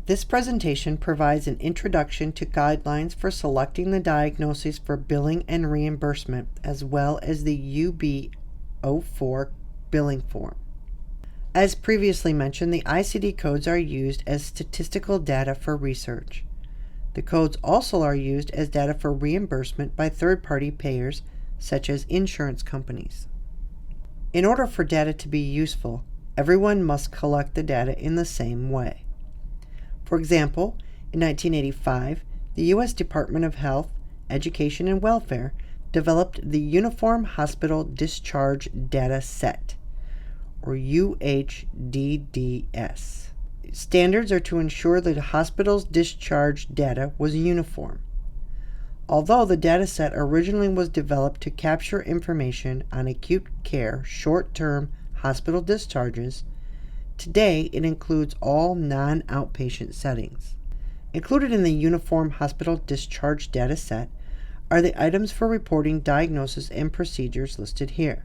This presentation provides an introduction to guidelines for selecting the diagnoses for billing and reimbursement, as well as the UB04 billing form. As previously mentioned, the ICD codes are used as statistical data for research. The codes also are used as data for reimbursement by third-party payers, such as insurance companies. In order for data to be useful, everyone must collect the data in the same way. For example, in 1985, the U.S. Department of Health, Education, and Welfare developed the Uniform Hospital Discharge Data Set, or UHDDS. Standards are to ensure that a hospital's discharge data was uniform. Although the dataset originally was developed to capture information on acute care short-term hospital discharges, today it includes all non-outpatient settings. Included in the Uniform Hospital Discharge Dataset are the items for reporting diagnosis and procedures listed here.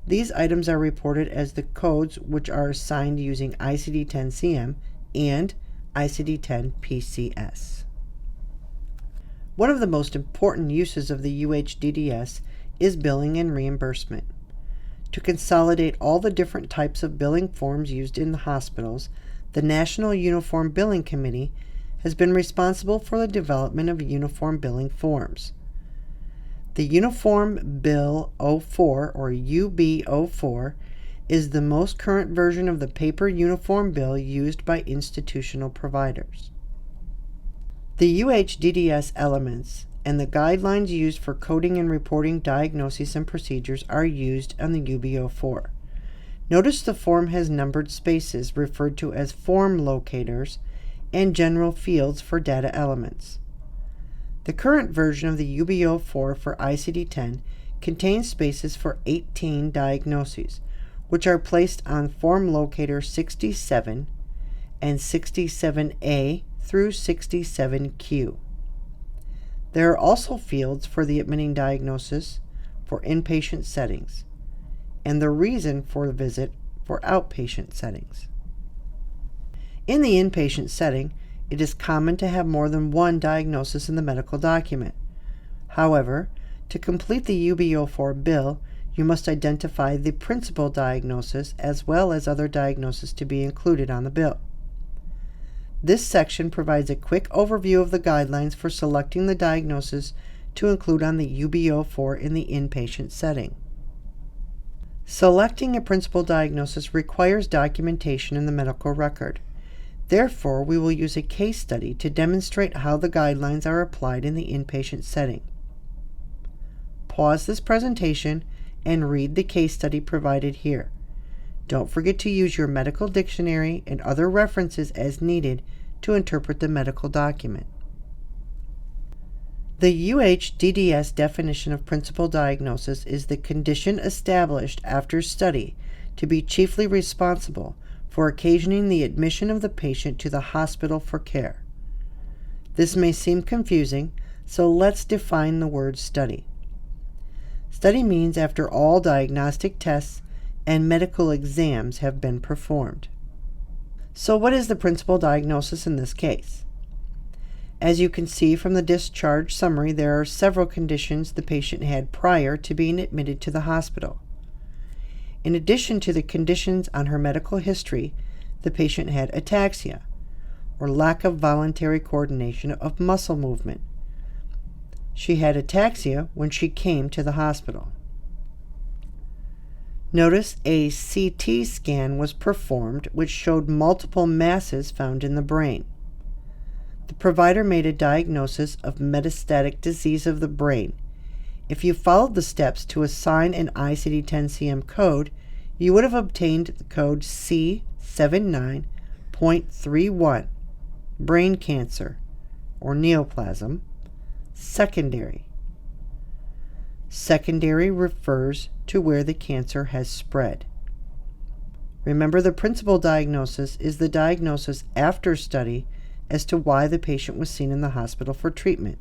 These items are reported as the codes which are assigned using ICD-10-CM and ICD-10-PCS. One of the most important uses of the UHDDS is billing and reimbursement. To consolidate all the different types of billing forms used in the hospitals, the National Uniform Billing Committee has been responsible for the development of uniform billing forms. The Uniform Bill 04, or UB04, is the most current version of the paper uniform bill used by institutional providers. The UHDDS elements and the guidelines used for coding and reporting diagnoses and procedures are used on the UB04. Notice the form has numbered spaces referred to as form locators and general fields for data elements. The current version of the UB04 for ICD-10 contains spaces for 18 diagnoses, which are placed on form locator 67 and 67A through 67Q. There are also fields for the admitting diagnosis for inpatient settings and the reason for the visit for outpatient settings. In the inpatient setting, it is common to have more than one diagnosis in the medical document. However, to complete the UB04 bill, you must identify the principal diagnosis as well as other diagnoses to be included on the bill. This section provides a quick overview of the guidelines for selecting the diagnosis to include on the UB04 in the inpatient setting. Selecting a principal diagnosis requires documentation in the medical record. Therefore, we will use a case study to demonstrate how the guidelines are applied in the inpatient setting. Pause this presentation and read the case study provided here. Don't forget to use your medical dictionary and other references as needed to interpret the medical document. The UHDDS definition of principal diagnosis is the condition established after study to be chiefly responsible for occasioning the admission of the patient to the hospital for care. This may seem confusing, so let's define the word study. Study means after all diagnostic tests and medical exams have been performed. So what is the principal diagnosis in this case? As you can see from the discharge summary, there are several conditions the patient had prior to being admitted to the hospital. In addition to the conditions on her medical history, the patient had ataxia, or lack of voluntary coordination of muscle movement. She had ataxia when she came to the hospital. Notice a CT scan was performed which showed multiple masses found in the brain. The provider made a diagnosis of metastatic disease of the brain. If you followed the steps to assign an ICD-10-CM code, you would have obtained the code C79.31, brain cancer, or neoplasm, secondary. Secondary refers to where the cancer has spread. Remember, the principal diagnosis is the diagnosis after study as to why the patient was seen in the hospital for treatment.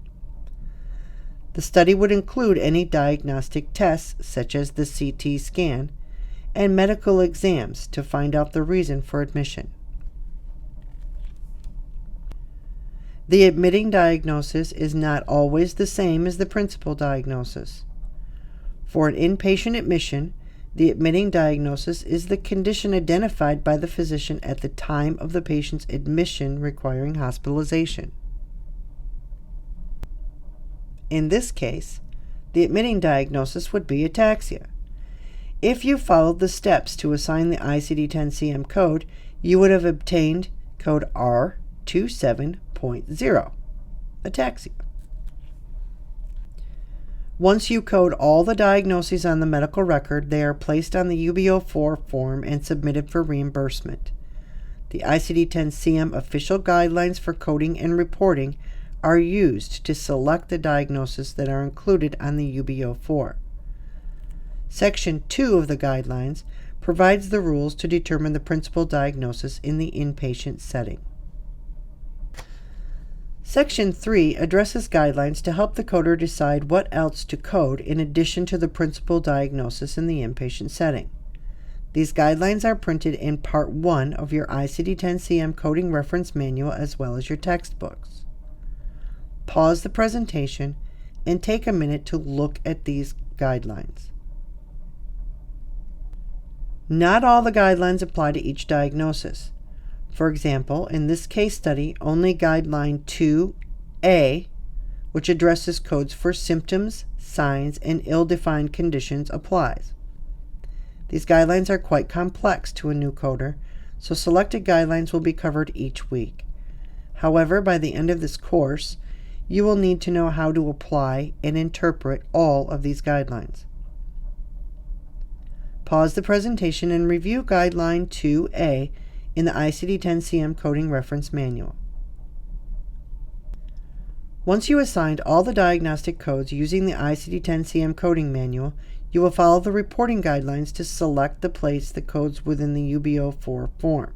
The study would include any diagnostic tests, such as the CT scan, and medical exams to find out the reason for admission. The admitting diagnosis is not always the same as the principal diagnosis. For an inpatient admission, the admitting diagnosis is the condition identified by the physician at the time of the patient's admission requiring hospitalization. In this case, the admitting diagnosis would be ataxia. If you followed the steps to assign the ICD-10-CM code, you would have obtained code R27.0, ataxia. Once you code all the diagnoses on the medical record, they are placed on the UB04 form and submitted for reimbursement. The ICD-10-CM official guidelines for coding and reporting are used to select the diagnoses that are included on the UB04. Section 2 of the guidelines provides the rules to determine the principal diagnosis in the inpatient setting. Section 3 addresses guidelines to help the coder decide what else to code in addition to the principal diagnosis in the inpatient setting. These guidelines are printed in Part 1 of your ICD-10-CM coding reference manual as well as your textbooks. Pause the presentation and take a minute to look at these guidelines. Not all the guidelines apply to each diagnosis. For example, in this case study, only Guideline 2A, which addresses codes for symptoms, signs, and ill-defined conditions, applies. These guidelines are quite complex to a new coder, so selected guidelines will be covered each week. However, by the end of this course, you will need to know how to apply and interpret all of these guidelines. Pause the presentation and review Guideline 2A in the ICD-10-CM Coding Reference Manual. Once you assigned all the diagnostic codes using the ICD-10-CM Coding Manual, you will follow the reporting guidelines to select the place the codes within the UB04 form.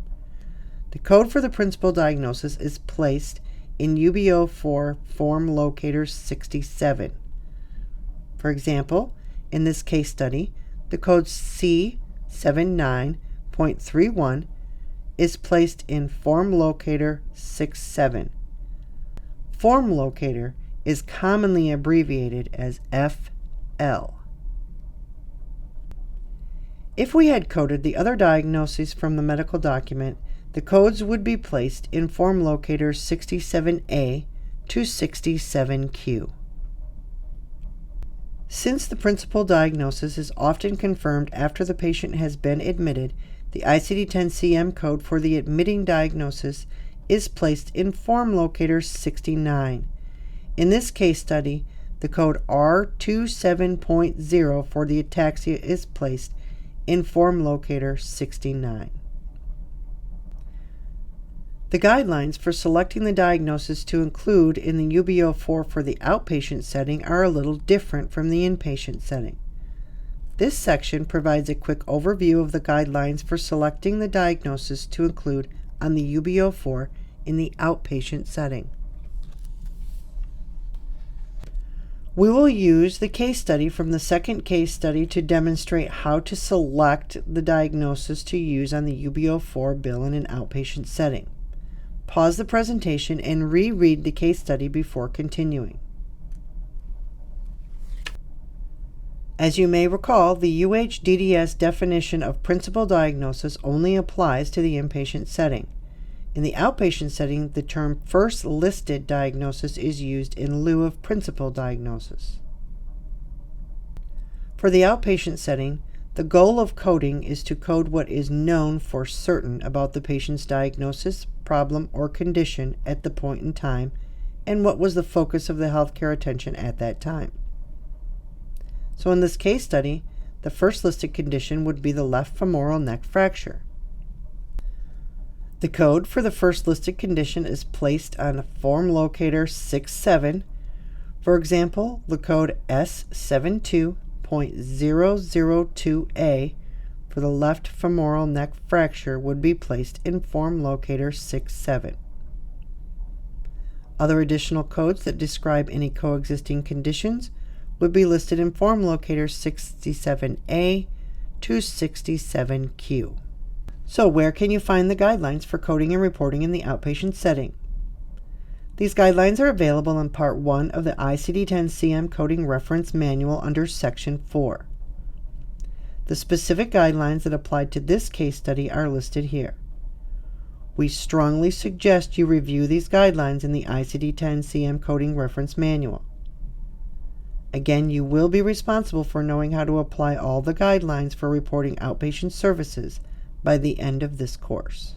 The code for the principal diagnosis is placed in UB04 Form Locator 67. For example, in this case study, the code C79.31 is placed in Form Locator 67. Form Locator is commonly abbreviated as FL. If we had coded the other diagnoses from the medical document, the codes would be placed in Form Locator 67A to 67Q. Since the principal diagnosis is often confirmed after the patient has been admitted, the ICD-10-CM code for the admitting diagnosis is placed in Form Locator 69. In this case study, the code R27.0 for the ataxia is placed in Form Locator 69. The guidelines for selecting the diagnosis to include in the UB04 for the outpatient setting are a little different from the inpatient setting. This section provides a quick overview of the guidelines for selecting the diagnosis to include on the UB04 in the outpatient setting. We will use the case study from the second case study to demonstrate how to select the diagnosis to use on the UB04 bill in an outpatient setting. Pause the presentation and reread the case study before continuing. As you may recall, the UHDDS definition of principal diagnosis only applies to the inpatient setting. In the outpatient setting, the term first listed diagnosis is used in lieu of principal diagnosis. For the outpatient setting, the goal of coding is to code what is known for certain about the patient's diagnosis, problem, or condition at the point in time, and what was the focus of the healthcare attention at that time. So in this case study, the first listed condition would be the left femoral neck fracture. The code for the first listed condition is placed on Form Locator 67. For example, the code S72.002A for the left femoral neck fracture would be placed in Form Locator 67. Other additional codes that describe any coexisting conditions would be listed in Form Locator 67A to 67Q. So where can you find the guidelines for coding and reporting in the outpatient setting? These guidelines are available in Part 1 of the ICD-10-CM Coding Reference Manual under Section 4. The specific guidelines that apply to this case study are listed here. We strongly suggest you review these guidelines in the ICD-10-CM Coding Reference Manual. Again, you will be responsible for knowing how to apply all the guidelines for reporting outpatient services by the end of this course.